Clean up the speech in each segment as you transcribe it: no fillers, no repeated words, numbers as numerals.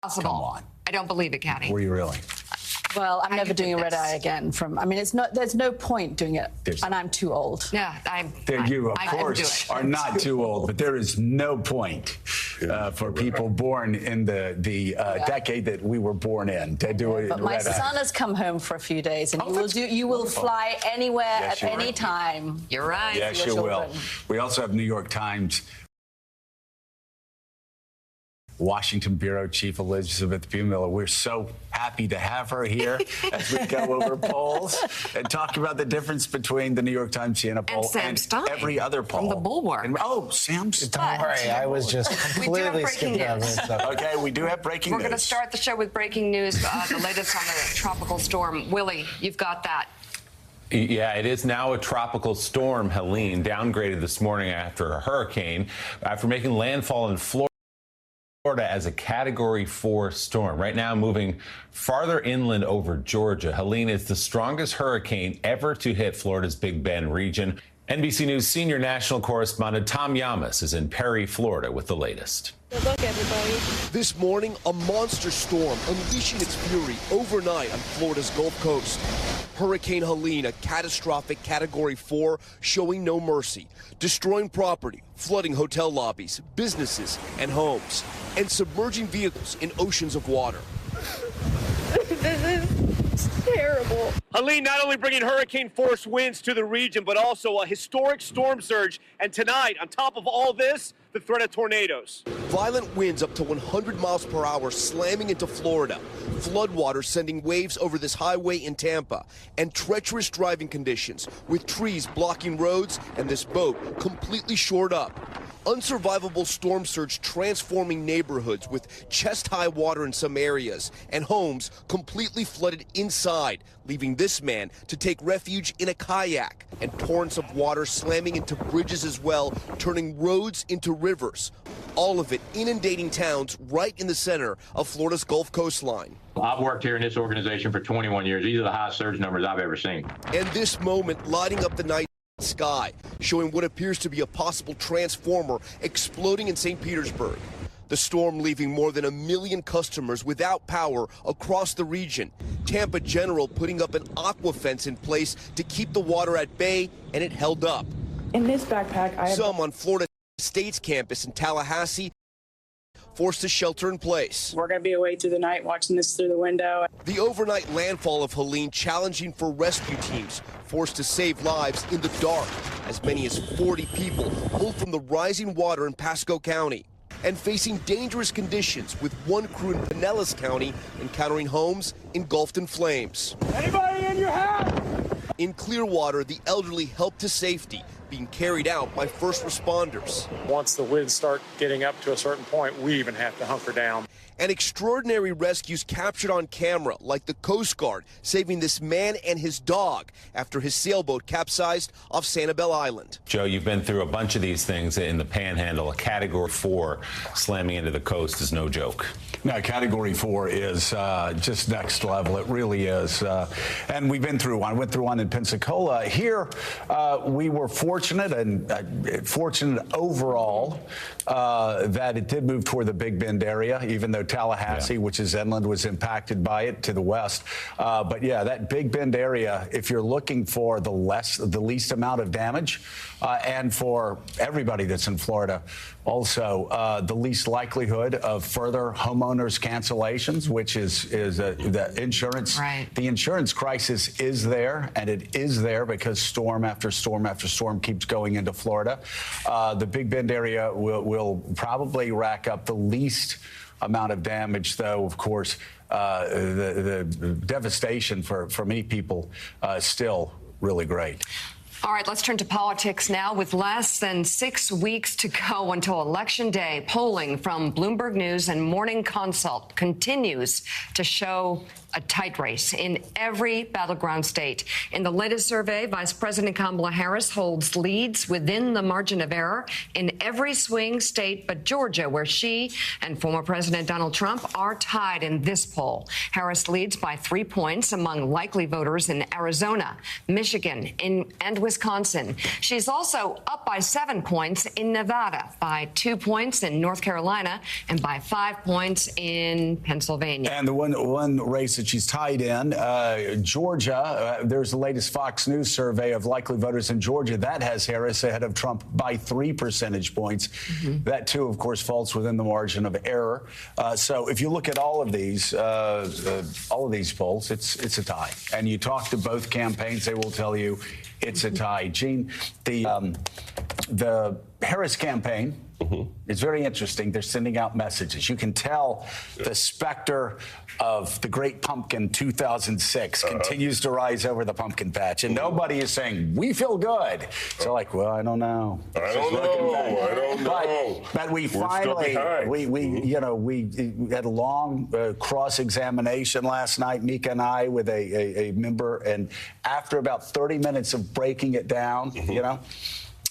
Possible. Come on. I don't believe it, Kathy. Were you really? Well, I'm never doing a red eye again. There's no point doing it, and I'm too old. Yeah, You, of course, are not too old, but there is no point for people born in the decade that we were born in to do it. But my son has come home for a few days, and you will fly anywhere at any time. You're right. Yes, you will. We also have New York Times Washington Bureau Chief Elizabeth Bumiller. We're so happy to have her here as we go over polls and talk about the difference between the New York Times Siena poll and every other poll. From the Bulwark. Sam Stein. Don't worry, I was just completely skipping over it. So. Okay, we do have breaking news. We're going to start the show with breaking news, the latest on the tropical storm. Willie, you've got that. Yeah, it is now a tropical storm. Helene downgraded this morning after a hurricane after making landfall in Florida as a Category 4 storm. Right now moving farther inland over Georgia. Helene is the strongest hurricane ever to hit Florida's Big Bend region. NBC News senior national correspondent Tom Llamas is in Perry, Florida with the latest. Good luck, everybody. This morning, a monster storm unleashing its fury overnight on Florida's Gulf Coast. Hurricane Helene, a catastrophic Category 4, showing no mercy, destroying property, flooding hotel lobbies, businesses, and homes, and submerging vehicles in oceans of water. This is terrible. Helene not only bringing hurricane-force winds to the region, but also a historic storm surge. And tonight, on top of all this, the threat of tornadoes. Violent winds up to 100 miles per hour slamming into Florida. Floodwaters sending waves over this highway in Tampa. And treacherous driving conditions with trees blocking roads and this boat completely shored up. Unsurvivable storm surge transforming neighborhoods with chest-high water in some areas and homes completely flooded inside, leaving this man to take refuge in a kayak, and torrents of water slamming into bridges as well, turning roads into rivers. All of it inundating towns right in the center of Florida's Gulf coastline. I've worked here in this organization for 21 years. These are the highest surge numbers I've ever seen. And this moment lighting up the night sky, showing what appears to be a possible transformer exploding in St. Petersburg. The storm leaving more than 1 million customers without power across the region. Tampa General putting up an aqua fence in place to keep the water at bay, and it held up. In this backpack, I have... Some on Florida State's campus in Tallahassee forced to shelter in place. We're going to be awake through the night watching this through the window. The overnight landfall of Helene challenging for rescue teams, forced to save lives in the dark. As many as 40 people pulled from the rising water in Pasco County. And facing dangerous conditions with one crew in Pinellas County encountering homes engulfed in flames. Anybody in your house? In Clearwater, the elderly helped to safety, being carried out by first responders. Once the winds start getting up to a certain point, we even have to hunker down. And extraordinary rescues captured on camera, like the Coast Guard saving this man and his dog after his sailboat capsized off Sanibel Island. Joe, you've been through a bunch of these things in the Panhandle. A Category 4 slamming into the coast is no joke. No, Category 4 is just next level. It really is. And we've been through one. Went through one in Pensacola. Here, we were fortunate overall that it did move toward the Big Bend area, even though Tallahassee, which is inland, was impacted by it to the west. But yeah, that Big Bend area, if you're looking for the least amount of damage, and for everybody that's in Florida, also the least likelihood of further homeowners cancellations, which is the insurance. Right. The insurance crisis is there, and it is there because storm after storm after storm keeps going into Florida. The Big Bend area will probably rack up the least amount of damage, though, of course, the devastation for many people is still really great. All right, let's turn to politics now. With less than 6 weeks to go until Election Day, polling from Bloomberg News and Morning Consult continues to show a tight race in every battleground state. In the latest survey, Vice President Kamala Harris holds leads within the margin of error in every swing state but Georgia, where she and former President Donald Trump are tied in this poll. Harris leads by 3 points among likely voters in Arizona, Michigan, and Wisconsin. She's also up by 7 points in Nevada, by 2 points in North Carolina, and by 5 points in Pennsylvania. And the one race that she's tied in, Georgia, there's the latest Fox News survey of likely voters in Georgia. That has Harris ahead of Trump by 3 percentage points. Mm-hmm. That, too, of course, falls within the margin of error. So if you look at all of these polls, it's a tie. And you talk to both campaigns, they will tell you it's a tie. Gene, the Harris campaign is very interesting. They're sending out messages. You can tell the specter of the Great Pumpkin 2006 continues to rise over the pumpkin patch, and nobody is saying, we feel good. So like, well, I don't know. I don't know. But we finally, we had a long cross-examination last night, Mika and I, with a member, and after about 30 minutes of breaking it down,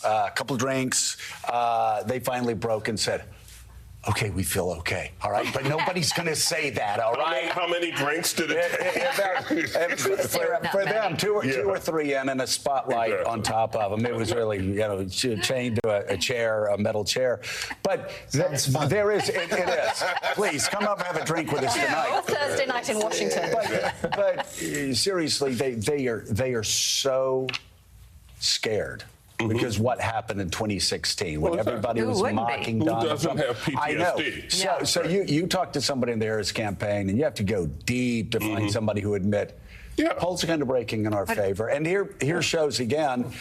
a couple of drinks, they finally broke and said, okay, we feel okay. All right. But nobody's going to say that. All right. How many drinks did it take? For them, two or three in, and a spotlight on top of them. It was really, chained to a chair, a metal chair. But there is, it is. Please come up and have a drink with us tonight. Or Thursday night in Washington. But seriously, they are so scared. Because what happened in 2016 when everybody was mocking Donald Trump. Who doesn't have PTSD? I know. So you talk to somebody in the Harris campaign, and you have to go deep to find somebody who admit polls are kind of breaking in our favor. And here shows again,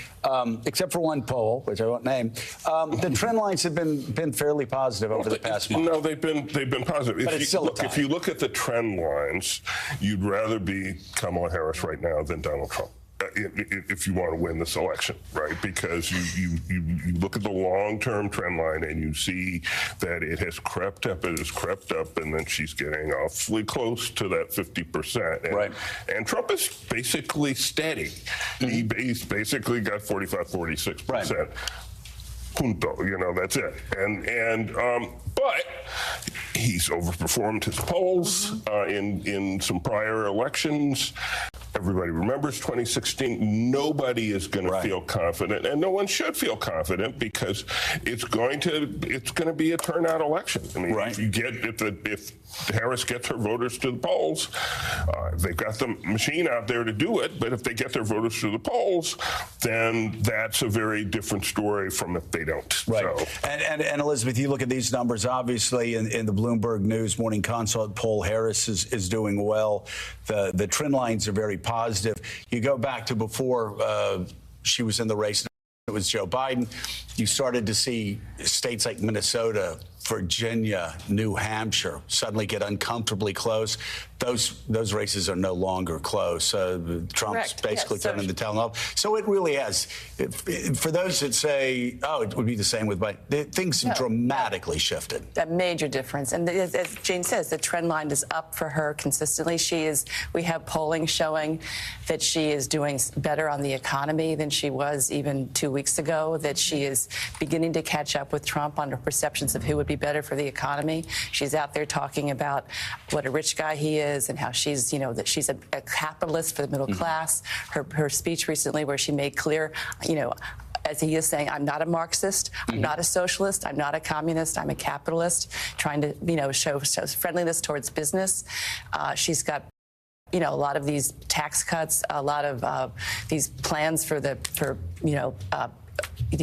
except for one poll, which I won't name, the trend lines have been fairly positive over the past month. No, they've been positive. But If you look at the trend lines, you'd rather be Kamala Harris right now than Donald Trump. If you want to win this election, right? Because you look at the long-term trend line and you see that it has crept up, and then she's getting awfully close to that 50%. Right. And Trump is basically steady. He's basically got 45, 46%. Right. Punto, that's it. But he's overperformed his polls in some prior elections. Everybody remembers 2016. Nobody is going to feel confident, and no one should feel confident, because it's going to be a turnout election. I mean, if Harris gets her voters to the polls, they've got the machine out there to do it. But if they get their voters to the polls, then that's a very different story from if they don't. Right. So. And Elizabeth, you look at these numbers. Obviously, in the Bloomberg News Morning Consult poll, Harris is doing well. The trend lines are very positive. You go back to before she was in the race. It was Joe Biden. You started to see states like Minnesota, Virginia, New Hampshire suddenly get uncomfortably close. Those races are no longer close. Trump's basically turning the town off. So it really has. For those that say, it would be the same with Biden, things dramatically shifted. A major difference. And as Jane says, the trend line is up for her consistently. We have polling showing that she is doing better on the economy than she was even 2 weeks ago, that she is beginning to catch up with Trump on her perceptions of who would be better for the economy. She's out there talking about what a rich guy he is and how she's, that she's a capitalist for the middle class. Her speech recently, where she made clear, as he is saying, I'm not a Marxist, I'm not a socialist, I'm not a communist, I'm a capitalist, trying to, show friendliness towards business. She's got a lot of these tax cuts, a lot of these plans for the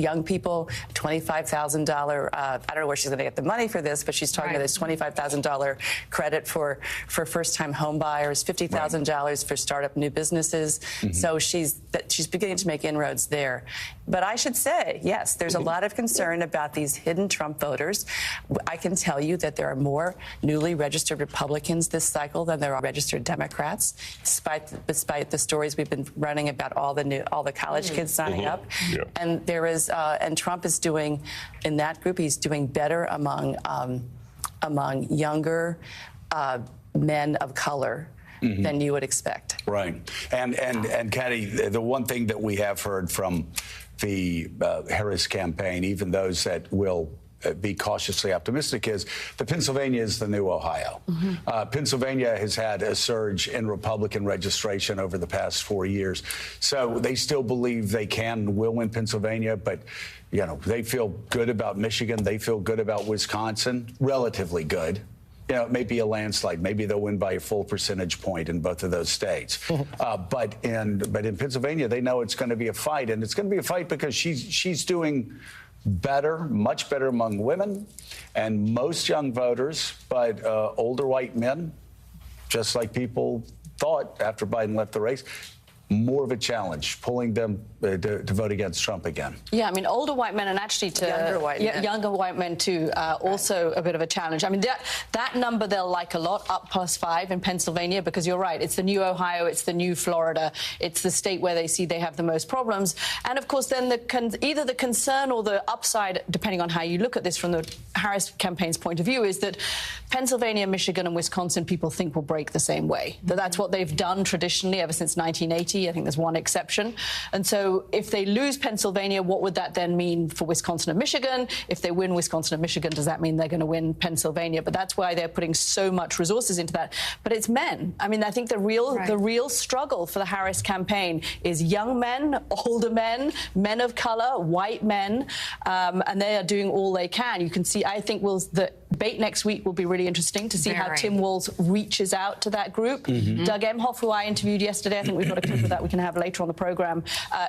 young people, $25,000. I don't know where she's going to get the money for this, but she's talking about this $25,000 credit for first-time home buyers, $50,000 for startup new businesses. So she's beginning to make inroads there. But I should say, yes, there's a lot of concern about these hidden Trump voters. I can tell you that there are more newly registered Republicans this cycle than there are registered Democrats, despite the stories we've been running about all the college kids signing up. And there is, and Trump is doing, in that group, he's doing better among younger men of color than you would expect. Right. And Katie, the one thing that we have heard from the Harris campaign, even those that will be cautiously optimistic, is that Pennsylvania is the new Ohio. Pennsylvania has had a surge in Republican registration over the past 4 years. So they still believe they can and will win Pennsylvania, but they feel good about Michigan. They feel good about Wisconsin, relatively good. It may be a landslide. Maybe they'll win by a full percentage point in both of those states. But in Pennsylvania, they know it's going to be a fight, and it's going to be a fight because she's doing better, much better among women and most young voters, but older white men, just like people thought after Biden left the race, more of a challenge, pulling them to vote against Trump again. Yeah, I mean, older white men and actually younger white men too, also a bit of a challenge. I mean, that number they'll like a lot, up +5 in Pennsylvania, because you're right, it's the new Ohio, it's the new Florida, it's the state where they see they have the most problems. And of course, then either the concern or the upside, depending on how you look at this from the Harris campaign's point of view, is that Pennsylvania, Michigan and Wisconsin people think will break the same way. That's what they've done traditionally ever since 1980. I think there's one exception. And so if they lose Pennsylvania, what would that then mean for Wisconsin and Michigan? If they win Wisconsin and Michigan, does that mean they're going to win Pennsylvania? But that's why they're putting so much resources into that. But it's men. I mean, I think the real struggle for the Harris campaign is young men, older men, men of color, white men, and they are doing all they can. You can see, I think the debate next week will be really interesting to see how Tim Walz reaches out to that group. Doug Emhoff, who I interviewed yesterday, I think we've got a clip of that we can have later on the program.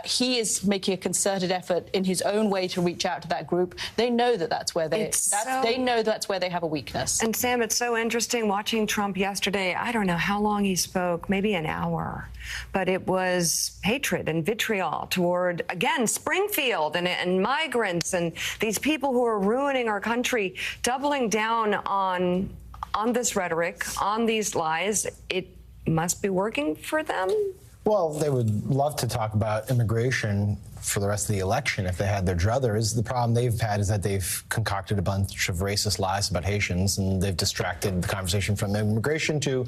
He is making a concerted effort in his own way to reach out to that group. They know that's where they know that's where they have a weakness. And Sam, it's so interesting watching Trump yesterday. I don't know how long he spoke, maybe an hour, but it was hatred and vitriol toward, again, Springfield and migrants and these people who are ruining our country, doubling down on this rhetoric, on these lies. It must be working for them. Well, they would love to talk about immigration for the rest of the election if they had their druthers. The problem they've had is that they've concocted a bunch of racist lies about Haitians, and they've distracted the conversation from immigration to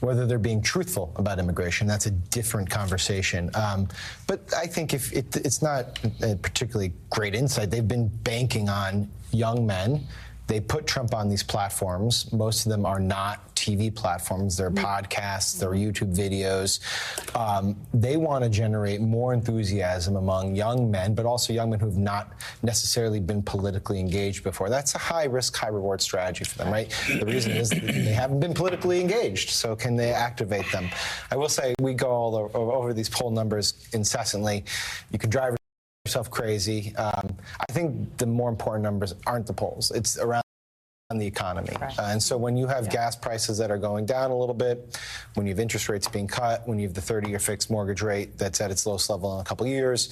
whether they're being truthful about immigration. That's a different conversation. But I think if it's not a particularly great insight. They've been banking on young men. They put Trump on these platforms. Most of them are not TV platforms. They're podcasts, they're YouTube videos. They want to generate more enthusiasm among young men, but also young men who've not necessarily been politically engaged before. That's a high-risk, high-reward strategy for them, right? The reason is that they haven't been politically engaged, so can they activate them? I will say, we go all over these poll numbers incessantly. You can drive yourself crazy. I think the more important numbers aren't the polls. It's around the economy. And so when you have gas prices that are going down a little bit, when you have interest rates being cut, when you have the 30-year fixed mortgage rate that's at its lowest level in a couple of years,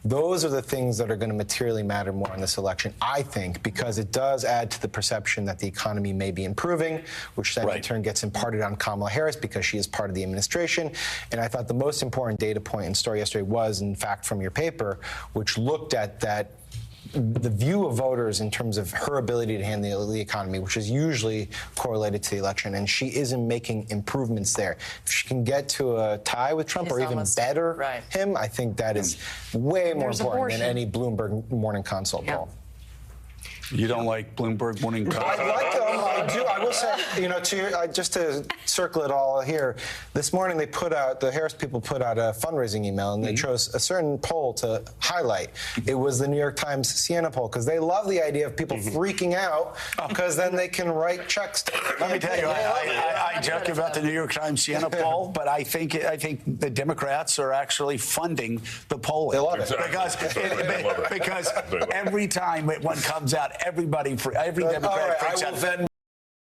those are the things that are going to materially matter more in this election, I think, because it does add to the perception that the economy may be improving, which then in turn gets imparted on Kamala Harris because she is part of the administration. And I thought the most important data point and story yesterday was, in fact, from your paper, which looked at that the view of voters in terms of her ability to handle the economy, which is usually correlated to the election, and she isn't making improvements there. If she can get to a tie with Trump or even better him, I think that is way more important than any Bloomberg Morning Consult poll. You don't like Bloomberg Morning Consult? I like them. I do. I will say, just to circle it all here, this morning they put out, the Harris people put out a fundraising email, and they chose a certain poll to highlight. It was the New York Times Siena poll, because they love the idea of people freaking out, because then they can write checks. Let me tell you, I joke about the New York Times Siena poll, but I think the Democrats are actually funding the polling. They love it. Because every time one comes out, every Democrat freaks out.